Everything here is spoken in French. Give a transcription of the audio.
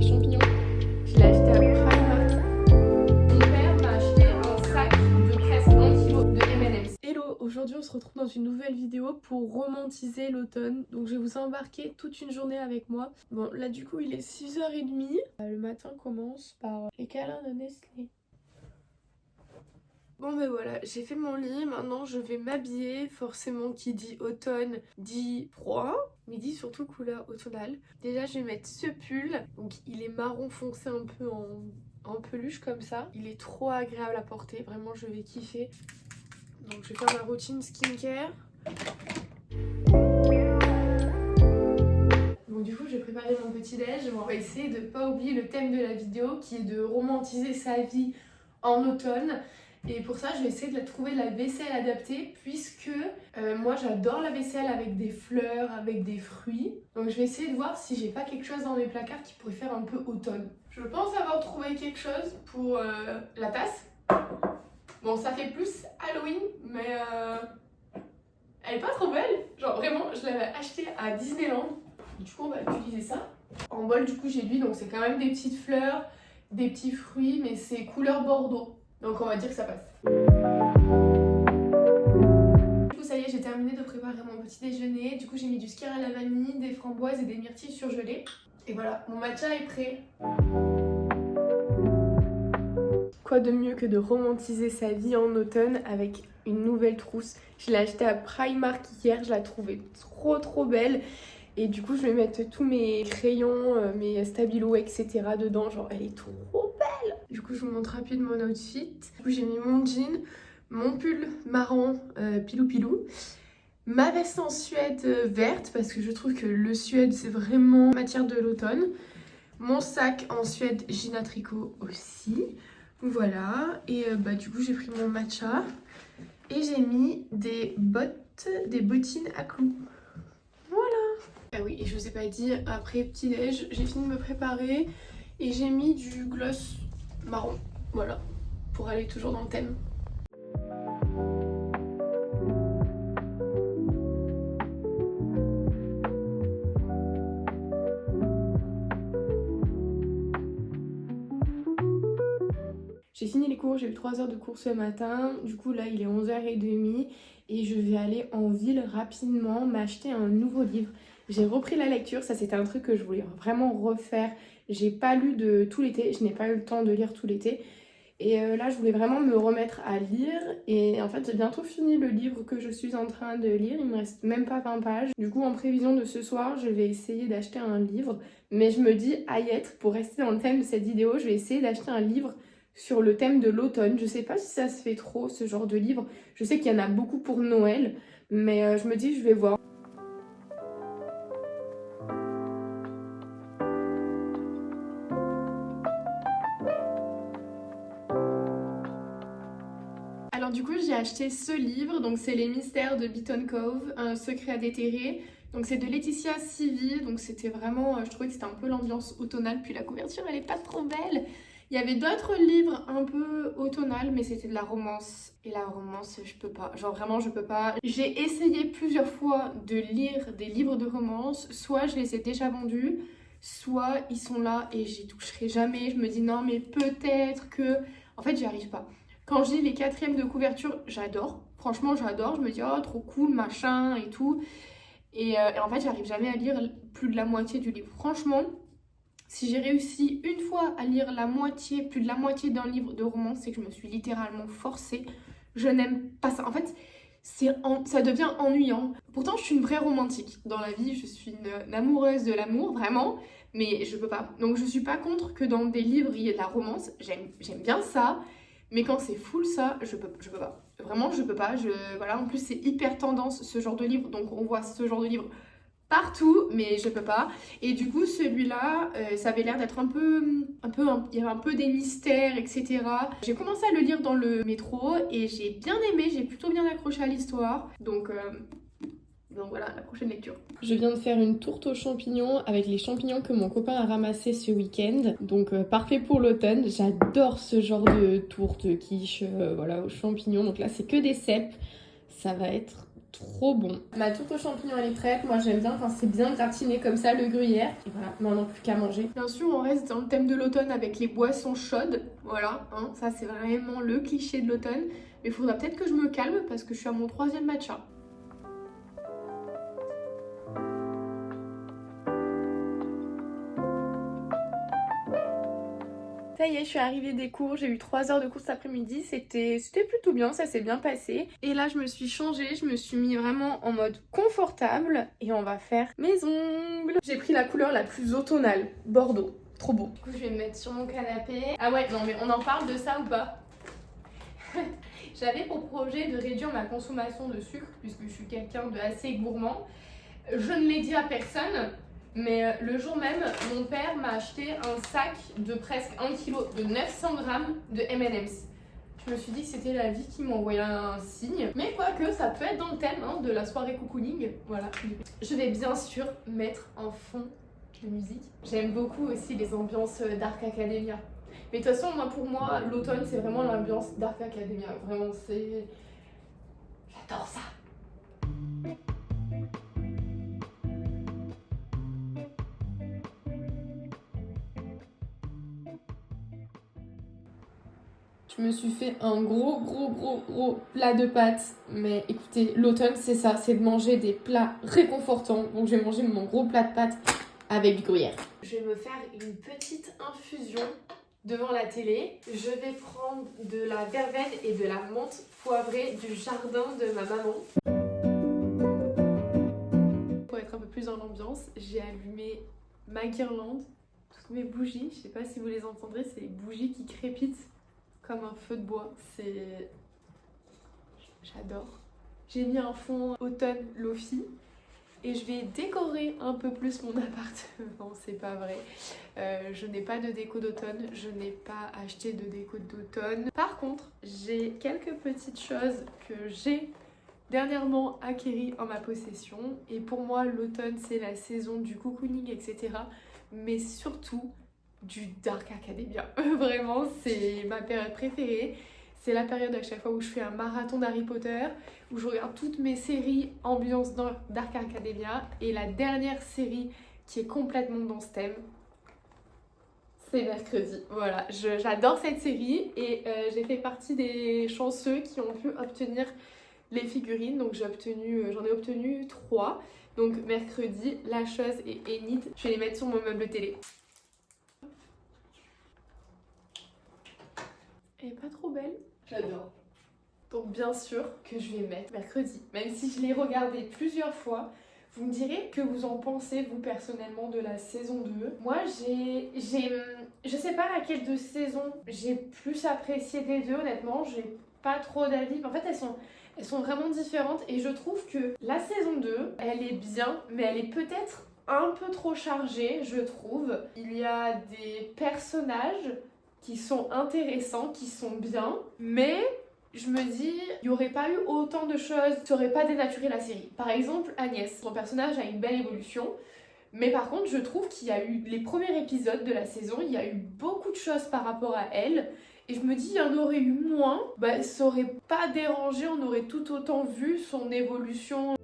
champignons. Je l'ai acheté à Primark. Mon père m'a acheté un sac de presque 1 kg de M&M's. Hello, aujourd'hui on se retrouve dans une nouvelle vidéo pour romantiser l'automne. Donc je vais vous embarquer toute une journée avec moi. Bon là du coup il est 6h30. Le matin commence par les câlins de Nestlé. Bon ben voilà, j'ai fait mon lit, maintenant je vais m'habiller. Forcément qui dit automne dit froid, mais dit surtout couleur automnale. Déjà je vais mettre ce pull, donc il est marron foncé un peu en peluche comme ça. Il est trop agréable à porter, vraiment je vais kiffer. Donc je vais faire ma routine skincare. Donc du coup j'ai préparé mon petit déj. On va essayer de pas oublier le thème de la vidéo qui est de romantiser sa vie en automne. Et pour ça, je vais essayer de trouver la vaisselle adaptée puisque moi j'adore la vaisselle avec des fleurs, avec des fruits. Donc je vais essayer de voir si j'ai pas quelque chose dans mes placards qui pourrait faire un peu automne. Je pense avoir trouvé quelque chose pour la tasse. Bon, ça fait plus Halloween, mais elle est pas trop belle. Genre vraiment, je l'avais achetée à Disneyland. Du coup, on va utiliser ça. En bol, du coup, j'ai lui, donc c'est quand même des petites fleurs, des petits fruits, mais c'est couleur bordeaux. Donc on va dire que ça passe. Du coup ça y est, j'ai terminé de préparer mon petit déjeuner. Du coup j'ai mis du skyr à la vanille, des framboises et des myrtilles surgelées. Et voilà, mon matcha est prêt. Quoi de mieux que de romantiser sa vie en automne avec une nouvelle trousse. Je l'ai achetée à Primark hier, je la trouvais trop belle. Et du coup je vais mettre tous mes crayons, mes stabilos, etc. dedans. Genre elle est trop belle. Du coup je vous montre rapidement mon outfit. Du coup j'ai mis mon jean, mon pull marron pilou, ma veste en suède verte parce que je trouve que le suède c'est vraiment matière de l'automne. Mon sac en suède Gina Tricot aussi. Voilà. Et du coup j'ai pris mon matcha. Et j'ai mis des bottines à clous. Ah oui, et je vous ai pas dit, après petit déj, j'ai fini de me préparer et j'ai mis du gloss marron, voilà, pour aller toujours dans le thème. J'ai fini les cours, j'ai eu 3 heures de cours ce matin, du coup là il est 11h30 et je vais aller en ville rapidement m'acheter un nouveau livre. J'ai repris la lecture, ça c'était un truc que je voulais vraiment refaire. J'ai pas lu de tout l'été, je n'ai pas eu le temps de lire tout l'été. Et là je voulais vraiment me remettre à lire et en fait j'ai bientôt fini le livre que je suis en train de lire, il me reste même pas 20 pages. Du coup en prévision de ce soir je vais essayer d'acheter un livre, mais je me dis Ayette, pour rester dans le thème de cette vidéo, je vais essayer d'acheter un livre sur le thème de l'automne. Je sais pas si ça se fait trop ce genre de livre, je sais qu'il y en a beaucoup pour Noël, mais je me dis je vais voir. Alors du coup j'ai acheté ce livre, donc c'est Les Mystères de Beaton Cove, un secret à déterrer. Donc c'est de Laetitia Civi, donc c'était vraiment, je trouvais que c'était un peu l'ambiance automnale, puis la couverture elle est pas trop belle. Il y avait d'autres livres un peu automnales, mais c'était de la romance. Et la romance, je peux pas. Genre vraiment, je peux pas. J'ai essayé plusieurs fois de lire des livres de romance. Soit je les ai déjà vendus, soit ils sont là et j'y toucherai jamais. Je me dis non, mais peut-être que... En fait, j'y arrive pas. Quand je lis les 4e de couverture, j'adore. Franchement, j'adore. Je me dis oh, trop cool, machin et tout. Et en fait, j'arrive jamais à lire plus de la moitié du livre. Franchement... Si j'ai réussi une fois à lire plus de la moitié d'un livre de romance, c'est que je me suis littéralement forcée. Je n'aime pas ça. En fait, ça devient ennuyant. Pourtant, je suis une vraie romantique. Dans la vie, je suis une amoureuse de l'amour, vraiment. Mais je peux pas. Donc, je suis pas contre que dans des livres, il y ait de la romance. J'aime bien ça. Mais quand c'est full ça, je peux pas. Vraiment, je peux pas. Voilà. En plus, c'est hyper tendance, ce genre de livre. Donc, on voit ce genre de livre partout, mais je peux pas. Et du coup celui-là ça avait l'air d'être il y avait un peu des mystères, etc. J'ai commencé à le lire dans le métro et j'ai bien aimé, j'ai plutôt bien accroché à l'histoire, donc voilà, la prochaine lecture. Je viens de faire une tourte aux champignons avec les champignons que mon copain a ramassés ce week-end. Donc parfait pour l'automne. J'adore ce genre de tourte quiche voilà, aux champignons. Donc là c'est que des cèpes. Ça va être trop bon. Ma tourte aux champignons elle est prête, moi j'aime bien quand c'est bien gratiné comme ça le gruyère. Et voilà, maintenant plus qu'à manger. Bien sûr on reste dans le thème de l'automne avec les boissons chaudes, voilà, hein, ça c'est vraiment le cliché de l'automne. Mais il faudra peut-être que je me calme parce que je suis à mon 3e matcha. Ça y est, je suis arrivée des cours, j'ai eu 3 heures de cours cet après-midi, c'était plutôt bien, ça s'est bien passé. Et là je me suis changée, je me suis mis vraiment en mode confortable et on va faire mes ongles. J'ai pris la couleur la plus automnale, Bordeaux, trop beau. Du coup je vais me mettre sur mon canapé. Ah ouais, non mais on en parle de ça ou pas? J'avais pour projet de réduire ma consommation de sucre puisque je suis quelqu'un de assez gourmand. Je ne l'ai dit à personne. Mais le jour même, mon père m'a acheté un sac de presque 1 kg, de 900 grammes de M&M's. Je me suis dit que c'était la vie qui m'envoyait un signe. Mais quoique, ça peut être dans le thème hein, de la soirée cocooning. Voilà. Je vais bien sûr mettre en fond de musique. J'aime beaucoup aussi les ambiances Dark Academia. Mais de toute façon, pour moi, l'automne, c'est vraiment l'ambiance Dark Academia. Vraiment, c'est... J'adore ça. Je me suis fait un gros plat de pâtes. Mais écoutez, l'automne c'est ça, c'est de manger des plats réconfortants. Donc je vais manger mon gros plat de pâtes avec du gruyère. Je vais me faire une petite infusion devant la télé. Je vais prendre de la verveine et de la menthe poivrée du jardin de ma maman. Pour être un peu plus dans l'ambiance, j'ai allumé ma guirlande, toutes mes bougies. Je sais pas si vous les entendrez, c'est les bougies qui crépitent comme un feu de bois, c'est... J'adore. J'ai mis un fond automne Lofi et je vais décorer un peu plus mon appartement, c'est pas vrai. Je n'ai pas de déco d'automne, je n'ai pas acheté de déco d'automne. Par contre, j'ai quelques petites choses que j'ai dernièrement acquéries en ma possession. Et pour moi, l'automne, c'est la saison du cocooning, etc. Mais surtout du Dark Academia. Vraiment, c'est ma période préférée. C'est la période à chaque fois où je fais un marathon d'Harry Potter, où je regarde toutes mes séries ambiance dans Dark Academia. Et la dernière série qui est complètement dans ce thème, c'est Mercredi. Voilà, j'adore cette série et j'ai fait partie des chanceux qui ont pu obtenir les figurines. Donc j'en ai obtenu 3. Donc Mercredi, La Chose et Enid. Je vais les mettre sur mon meuble télé. Elle est pas trop belle. J'adore. Donc bien sûr que je vais mettre Mercredi. Même si je l'ai regardé plusieurs fois, vous me direz que vous en pensez, vous, personnellement, de la saison 2. Moi, je sais pas laquelle de saison j'ai plus apprécié des deux, honnêtement. J'ai pas trop d'avis. En fait, elles sont vraiment différentes. Et je trouve que la saison 2, elle est bien, mais elle est peut-être un peu trop chargée, je trouve. Il y a des personnages qui sont intéressants, qui sont bien, mais je me dis, il n'y aurait pas eu autant de choses, ça n'aurait pas dénaturé la série. Par exemple, Agnès, son personnage a une belle évolution, mais par contre, je trouve qu'il y a eu les premiers épisodes de la saison, il y a eu beaucoup de choses par rapport à elle, et je me dis, il y en aurait eu moins, ça aurait pas dérangé, on aurait tout autant vu son évolution.